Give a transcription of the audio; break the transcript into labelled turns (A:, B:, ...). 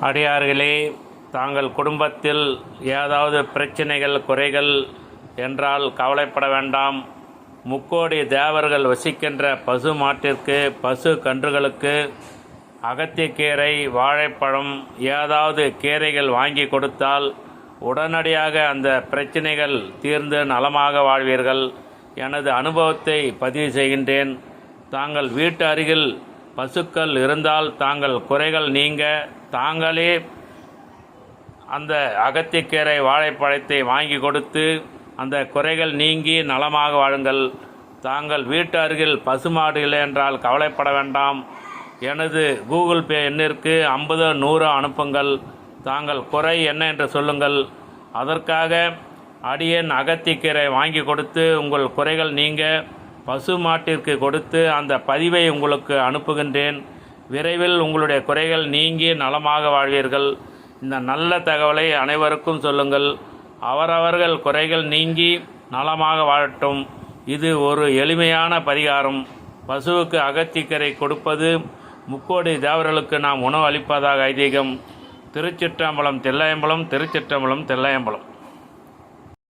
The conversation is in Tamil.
A: அடியார்களே, தாங்கள் குடும்பத்தில் ஏதாவது பிரச்சனைகள் குறைகள் என்றால் கவலைப்பட வேண்டாம். முக்கோடி தேவர்கள் வசிக்கின்ற பசு மாட்டிற்கு பசு கன்றுகளுக்கு அகத்திக்கீரை வாழைப்பழம் ஏதாவது கீரைகள் வாங்கி கொடுத்தால் உடனடியாக அந்த பிரச்சனைகள் தீர்ந்து நலமாக வாழ்வீர்கள். எனது அனுபவத்தை பதிவு செய்கின்றேன். தாங்கள் வீட்டு அருகில் பசுக்கள் இருந்தால் தாங்கள் குறைகள் நீங்க தாங்களே அந்த அகத்திக்கீரை வாழைப்பழத்தை வாங்கி கொடுத்து அந்த குறைகள் நீங்கி நலமாக வாழுங்கள். தாங்கள் வீட்டு அருகில் பசுமாடு இல்லை என்றால் கவலைப்பட வேண்டாம். எனது கூகுள் பே எண்ணிற்கு 50 100 அனுப்புங்கள். தாங்கள் குறை என்ன என்று சொல்லுங்கள். அதற்காக அடியேன் அகத்திக்கீரை வாங்கி கொடுத்து உங்கள் குறைகள் நீங்க பசு மாட்டிற்கு கொடுத்து அந்த பதிவை உங்களுக்கு அனுப்புகின்றேன். விரைவில் உங்களுடைய குறைகள் நீங்கி நலமாக வாழ்வீர்கள். இந்த நல்ல தகவலை அனைவருக்கும் சொல்லுங்கள். அவரவர்கள் குறைகள் நீங்கி நலமாக வாழட்டும். இது ஒரு எளிமையான பரிகாரம். பசுவுக்கு அகத்திக்கீரை கொடுப்பது முக்கோடி தேவர்களுக்கு நாம் உணவு அளிப்பதாக ஐதீகம். திருச்சிற்றம்பலம் தில்லையம்பலம், திருச்சிற்றம்பலம் தில்லையம்பலம்.